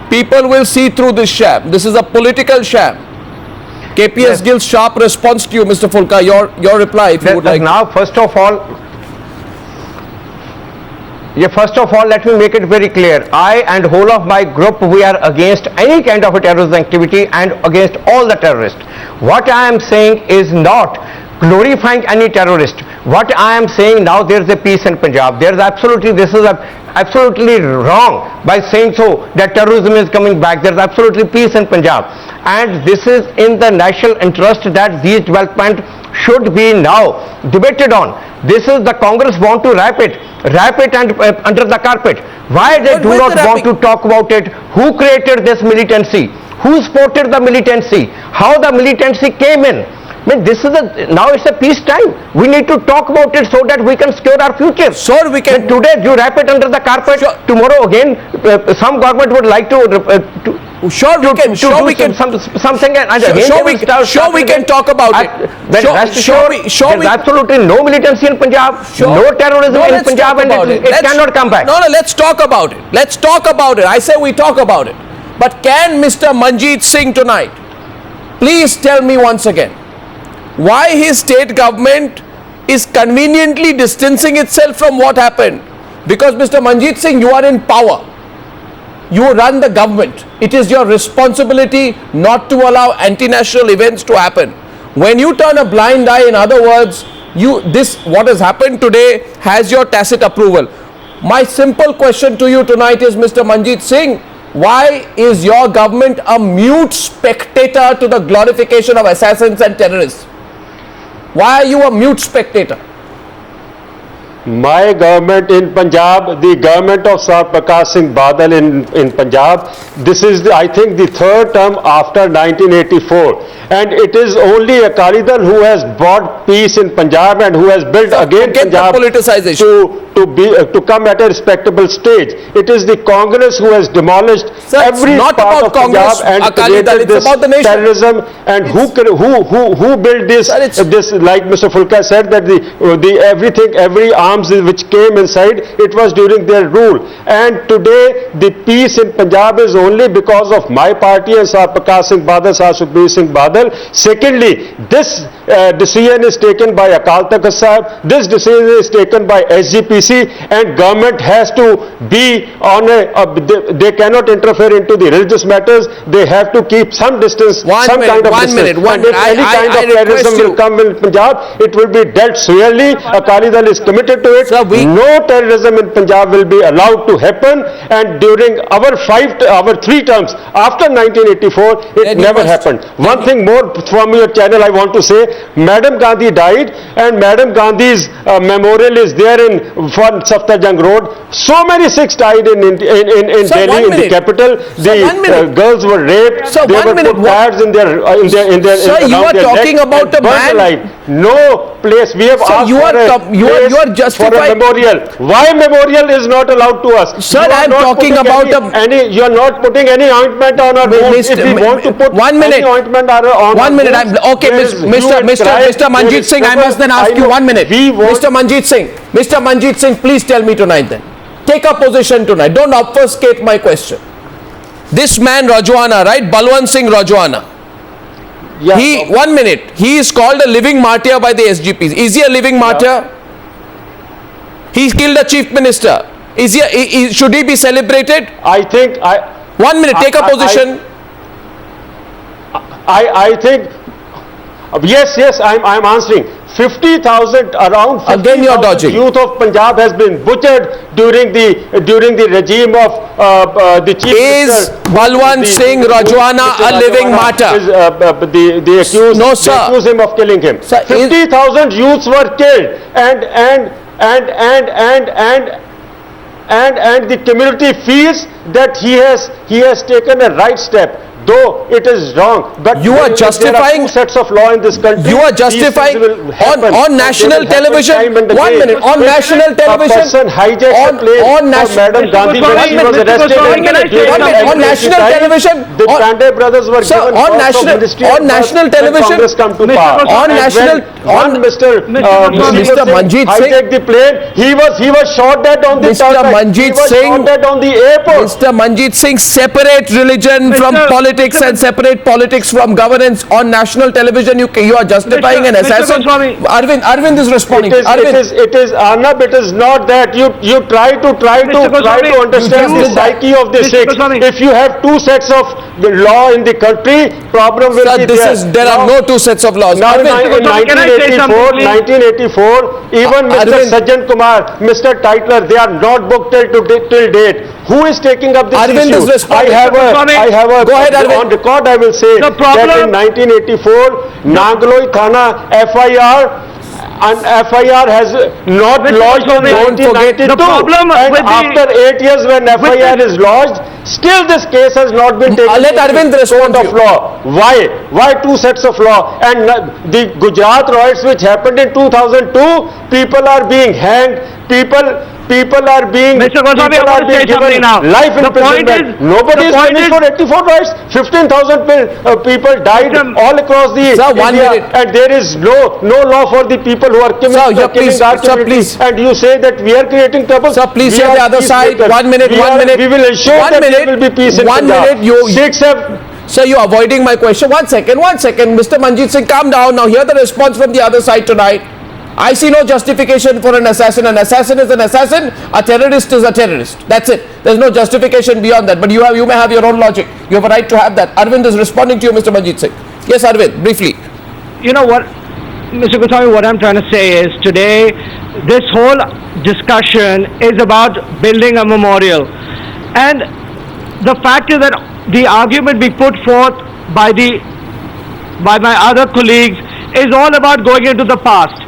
People will see through this sham. This is a political sham. KPS Gill's sharp response to you, Mr. Fulka. Your reply, if you would like. Now, first of all, let me make it very clear. I and whole of my group, we are against any kind of a terrorist activity and against all the terrorists. What I am saying is not glorifying any terrorist. What I am saying now, there is a peace in Punjab. There is absolutely, this is absolutely wrong by saying so that terrorism is coming back. There is absolutely peace in Punjab, and this is in the national interest that these development should be now debated on. This is the Congress want to wrap it and under the carpet. Why they do not want to talk about it? Who created this militancy? Who supported the militancy? How the militancy came in? I mean, this is now it's a peace time. We need to talk about it so that we can secure our future. Sure, we can. And today you wrap it under the carpet. Sure. Tomorrow again, some government would like to. Sure, we can. Sure, we can. Something. And sure, we can talk about it. Sure, there's absolutely no militancy in Punjab. Sure. No terrorism in Punjab, and it cannot come back. No, let's talk about it. Let's talk about it. I say we talk about it. But can Mr. Manjeet Singh tonight please tell me once again why his state government is conveniently distancing itself from what happened? Because Mr. Manjeet Singh, you are in power. You run the government. It is your responsibility not to allow anti-national events to happen. When you turn a blind eye, in other words, what has happened today has your tacit approval. My simple question to you tonight is, Mr. Manjeet Singh, why is your government a mute spectator to the glorification of assassins and terrorists? Why are you a mute spectator? My government in Punjab, the government of Sir Prakash Singh Badal in Punjab, this is I think the third term after 1984, and it is only Akali Dal who has brought peace in Punjab and who has built again Punjab to come at a respectable stage. It is the Congress who has demolished every part of Punjab and created this terrorism. And who built this? This, like Mr. Fulka said, that every arms which came inside, it was during their rule. And today the peace in Punjab is only because of my party and Sir Prakash Singh Badal, Sir Sukhbir Singh Badal. Secondly, this decision is taken by Akal Takht Sahib. This decision is taken by SGPC, and government has to be on they cannot interfere into the religious matters. They have to keep some distance, some kind of distance. And if any kind of terrorism will come in Punjab, it will be dealt severely. Akali Dal is committed to it. No terrorism in Punjab will be allowed to happen, and during our 3 terms after 1984, it never happened. One thing more from your channel I want to say, Madam Gandhi died, and Madam Gandhi's memorial is there in Safdarjung Road. So many Sikhs died in Delhi, in the capital. The girls were raped. They were put pads in their Sir, you are talking about a man alive. No place. We have asked you are justified for a memorial. Why memorial is not allowed to us? Sir, I am talking about you are not putting any ointment on our bones. If we want to put any ointment on 1 minute. Okay, Mr. Manjeet Singh, I must then ask you 1 minute. Mr. Manjeet Singh, please tell me tonight then. Take a position tonight. Don't obfuscate my question. This man Rajwana, right? Balwant Singh Rajwana. Yeah. 1 minute. He is called a living martyr by the SGPs. Is he a living martyr? He killed a chief minister. Should he be celebrated? I think 1 minute. Take a position. I think yes. I'm answering. 50,000 around 50,000 youth of Punjab has been butchered during the regime of the chief minister. Is Balwant Singh Rajwana a living martyr? The accused, no, sir. They accuse him of killing him. 50,000 youths were killed, and the community feels that he has taken a right step. though it is wrong, but You are there justifying- are two sets of law in this country. You are These things justifying will happen. on They national will happen television. time and One again. minute, on If national television. A person hijacks on- a plane on for national- Madam Mr. Gandhi when Goswami, she was Mr. arrested. Goswami, in can I the say plane one minute? at On national time, television, the on- Pandey brothers were Sir, given on post of national- Ministry on of national Works when television- Congress come to Mr. power. Goswami, on And national- when on- Mr. Mr. Manjeet Singh- hijacked the plane, he was shot at on the Mr. turnpike. Manjeet He was Singh- shot at on the airport. Mr. Manjeet Singh, separate religion from politics and separate politics from governance. On national television, you are justifying an Mr. assassin. Goswami. Arvind is responding. It is Arnab, it is not that you try to Goswami, understand you the did psyche of the Mr. Sikhs. Goswami. If you have two sets of the law in the country, problem will Sir, be there are no two sets of laws. Now in Arvind, Goswami, can I say something, please? 1984, even Mr. Arvind. Sajjan Kumar, Mr. Titler, they are not booked till date. Who is taking up this Arvind issue? is responding. I have a Go ahead, Arvind. on record I will say The that problem- in 1984, Nangloi Thana FIR and FIR has not Mr. lodged in Goswami, don't forget 1992. the problem and with the- after 8 years when FIR is lodged, still this case has not been taken let to Arvind the respond court to of you. law. Why? Why two sets of law? And the Gujarat riots which happened in 2002, people are being hanged, people are being Mr. Goswami, people I are want to say being given something now. life The point imprisonment. is- Nobody the is point punished is- for 84 riots. 15,000 people died Mr. all across the Sir, one India, minute. and there is no law for the people who are killing, Sir, yeah, killing please, our sir, community. please. And you say that we are creating trouble. Sir, please We hear are the other side. peacemakers. 1 minute, We 1 minute. We will ensure 1 that minute. there will be peace in 1 Punjab. minute, you- Sikhs have Sir, you are avoiding my question. 1 second, 1 second. Mr. Manjeet Singh, calm down. Now hear the response from the other side tonight. I see no justification for an assassin. An assassin is an assassin. A terrorist is a terrorist. That's it. There's no justification beyond that. But you may have your own logic. You have a right to have that. Arvind is responding to you, Mr. Manjeet Singh. Yes, Arvind, briefly. You know what, Mr. Goswami, what I'm trying to say is today, this whole discussion is about building a memorial. And the fact is that the argument being put forth by my other colleagues is all about going into the past.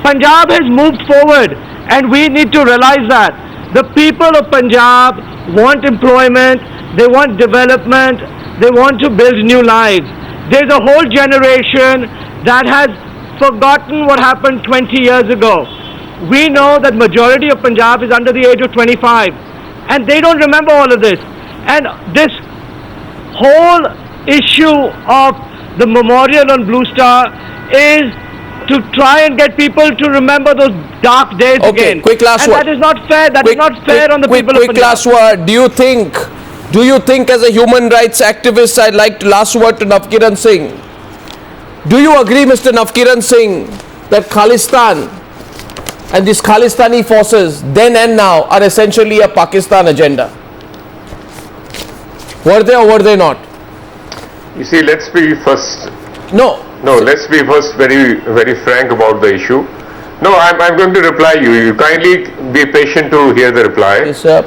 Punjab has moved forward and we need to realize that. The people of Punjab want employment, they want development, they want to build new lives. There's a whole generation that has forgotten what happened 20 years ago. We know that majority of Punjab is under the age of 25 and they don't remember all of this. And this whole issue of the memorial on Blue Star is to try and get people to remember those dark days Okay, again. quick last and word. that is not fair. That is not fair on the people of quick Punjab. last word. Do you think as a human rights activist, I'd like to last word to Navkiran Singh. Do you agree, Mr. Navkiran Singh, that Khalistan and these Khalistani forces then and now are essentially a Pakistan agenda? Were they or were they not? You see, let's be first, No. let's be first very, very frank about the issue. No, I'm going to reply you. You kindly be patient to hear the reply. Yes, sir.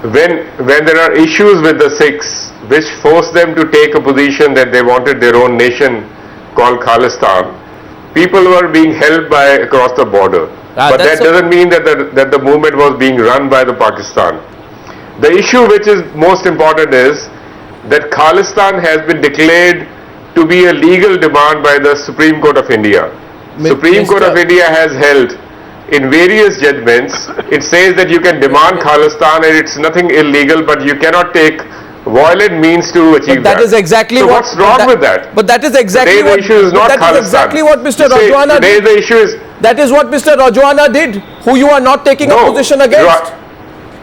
When there are issues with the Sikhs, which force them to take a position that they wanted their own nation called Khalistan, people were being held by across the border. But that's that doesn't mean that the movement was being run by the Pakistan. The issue which is most important is that Khalistan has been declared to be a legal demand by the Supreme Court of India. Supreme Court of India has held in various judgments, it says that you can demand Khalistan and it's nothing illegal, but you cannot take violent means to achieve That is exactly so what. what's wrong with that? But that is exactly Today what. the issue is not that Khalistan. is exactly what Mr. You say, Rajwana today did. the issue is That is what Mr. Rajwana did, who you are not taking a No, position against.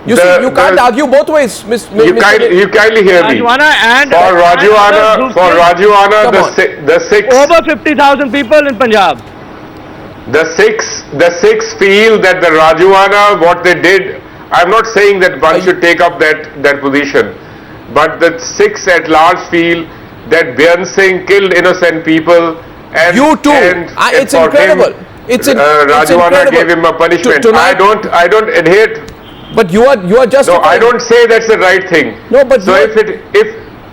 You see, you can't argue both ways, you kindly hear me. Rajwana and For and Rajwana, others for who Rajwana, Come on. the Sikhs, over 50,000 people in Punjab. the Sikhs feel that the Rajwana, what they did, I'm not saying that one should take up that position, but the Sikhs at large feel that Byaran Singh killed innocent people and You too. and It's for incredible. him, It's Rajwana incredible. gave him a punishment. Tonight- I don't adhere. But you are just. No, I don't say that's the right thing. No, but so you- if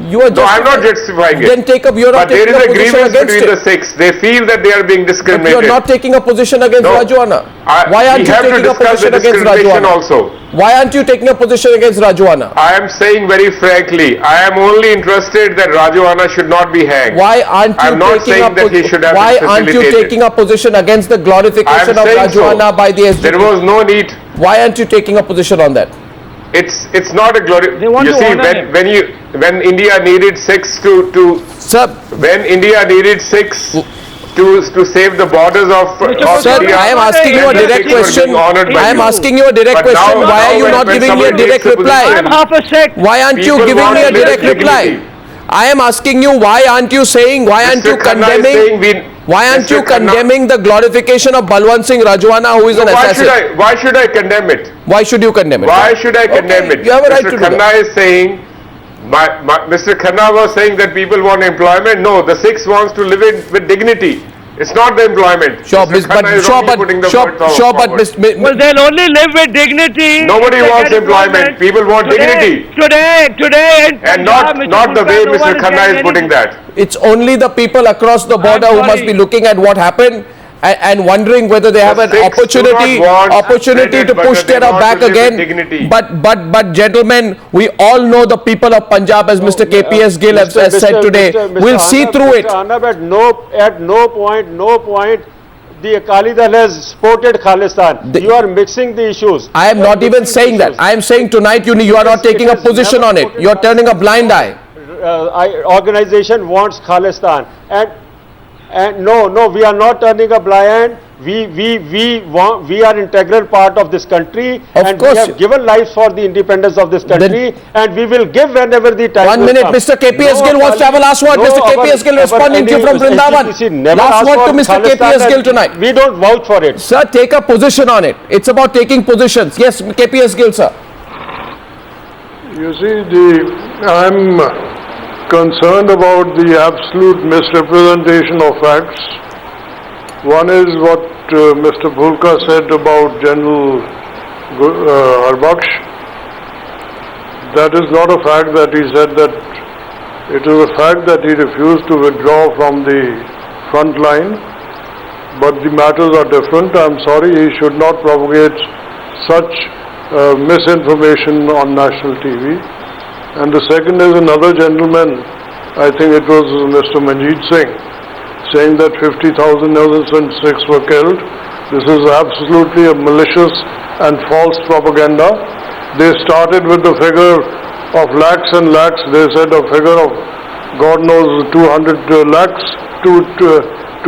You are No, I'm not justifying it. Then take up. You're not But there taking is a a position grievance against between it. the Sikhs. They feel that they are being But discriminated. you're not taking a position against No, Rajoana. I- Why aren't we you have to taking a discuss the position against discrimination Rajoana? also. Why aren't you taking a position against Rajoana? I am saying very frankly, I am only interested that Rajoana should not be hanged. Why aren't you I'm not taking saying a that he should have Why been aren't you facilitated. taking a position against the glorification I am of saying Rajoana so. by the SDP? There was no need. Why aren't you taking a position on that? It's not a glory. They want You to see, honor when India needed Sikhs Sir, when India needed Sikhs to save the borders of Sir, India, I am asking you a and the direct Sikhs were question. being honored by I am you. asking you a direct But question. now- Why are you now not when giving me a somebody direct takes a reply? position- I'm half a Sikh. Why aren't you People giving want me a to live direct with reply? dignity. I am asking you, why aren't you saying, why aren't Mr. you Khanna is condemning, saying why aren't Mr. you Khanna- condemning the glorification of Balwant Singh Rajwana, who is an assassin? Why should I condemn it? Why should you condemn it? Why should I condemn Okay, it? you have a right Mr. to do Khanna that. is saying, Mr. Khanna was saying that people want employment. No, the Sikhs wants to live with dignity. It's not the employment. Sure, Mr. Khanna is only putting the point forward. Well, they'll only live with dignity. Nobody if they wants get employment. People want dignity. Today, in And Punjab, not the Gupta, way no Mr. one is Khanna getting is putting anything. that. It's only the people across the border who must sorry. be looking at what happened and wondering whether they have an Sikhs do not want opportunity to bread and push butter. their They want back to live with again. dignity. But gentlemen, we all know the people of Punjab, as Mr. KPS Gill has said today. We'll see through it. Mr. Arnab, at no point, the Akali Dal has supported Khalistan. You are mixing the issues. I am You are not even mixing saying the that. issues. I am saying tonight you are not taking a position on it. You are turning a blind eye. Organization wants Khalistan, and no, we are not turning a blind. We are integral part of this country, Of and course. we have given lives for the independence of this country, and we will give whenever the time 1 will minute, come. Mr. KPS Gill wants to have a last word. Mr. KPS Gill responding to you from Vrindavan. Last word to Mr. KPS Gill tonight. We don't vouch for it. Sir, take a position on it. It's about taking positions. Yes, KPS Gill, sir. You see, I'm concerned about the absolute misrepresentation of facts. One is what Mr. Bhulka said about General Harbaksh. That is not a fact that he said that. It is a fact that he refused to withdraw from the front line. But the matters are different. I'm sorry, he should not propagate such misinformation on national TV. And the second is another gentleman, I think it was Mr. Manjeet Singh, saying that 50,000 innocent Sikhs were killed. This is absolutely a malicious and false propaganda. They started with the figure of lakhs and lakhs. They said a figure of God knows 200 lakhs to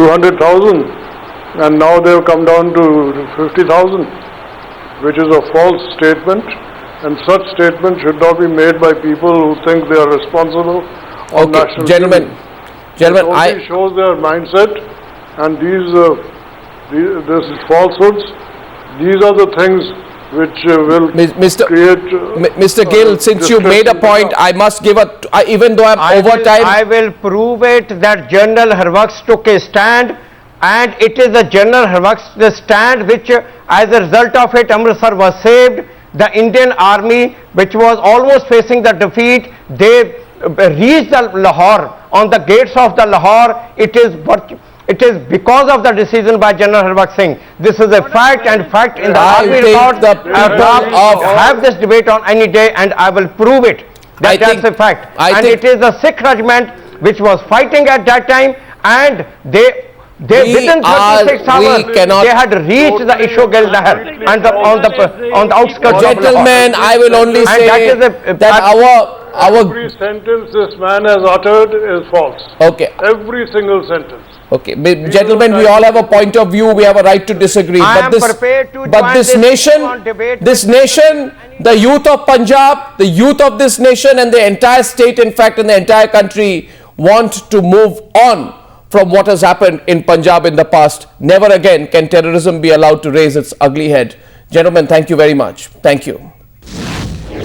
200,000, and now they have come down to 50,000, which is a false statement. And such statements should not be made by people who think they are responsible on Okay, national gentlemen. TV. Gentlemen, It only shows their mindset, and these falsehoods. These are the things which will Mr. create. Mr. Gill, since you made a point, I must give even though I'm over time. I will prove it that General Harbaksh took a stand, and it is the General Harbaksh stand which, as a result of it, Amritsar was saved. The Indian Army, which was almost facing the defeat, they reached the Lahore. On the gates of the Lahore, it is because of the decision by General Harbaksh Singh. This is a fact, and fact in the I army think record. the I people will of- have this debate on any day, and I will prove it. I That's think- a fact. I And think- it is the Sikh regiment which was fighting at that time, and they We within 36 are- we hours cannot- they had reached the Ishogel Lahar and on the outskirts of Lahore. Gentlemen, I will only And say that is that our Every sentence this man has uttered is false. okay. Every single sentence. Okay, gentlemen, we all have a point of view. We have a right to disagree. I but am this, prepared to but join this this nation, on debate this with- nation, the youth of Punjab, the youth of this nation, and the entire state, in fact, and the entire country, want to move on from what has happened in Punjab in the past. Never again can terrorism be allowed to raise its ugly head. Gentlemen, thank you very much. Thank you.